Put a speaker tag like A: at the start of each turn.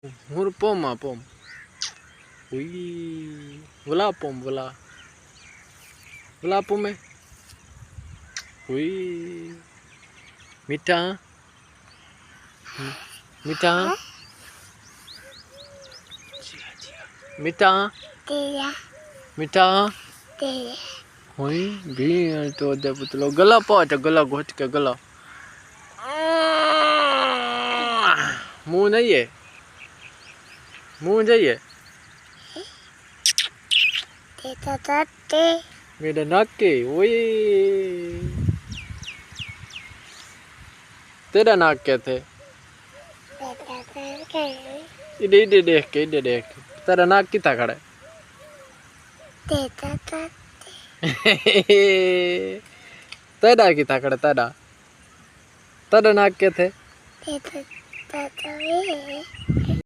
A: Hur pom pom. Ui. Vela pom vela. Vela pom है. Ui. मीठा मीठा मीठा मीठा हुई भी तो दे पुतलो गला पाट गला घोट के गला मुंह नहीं है मुंह जाइए मेरा नाक के ओए तेरा नाक क्या थे इधर देख के तेरा नाक कितना खड़ा है तेरा कितना खड़ा तेरा नाक क्या थे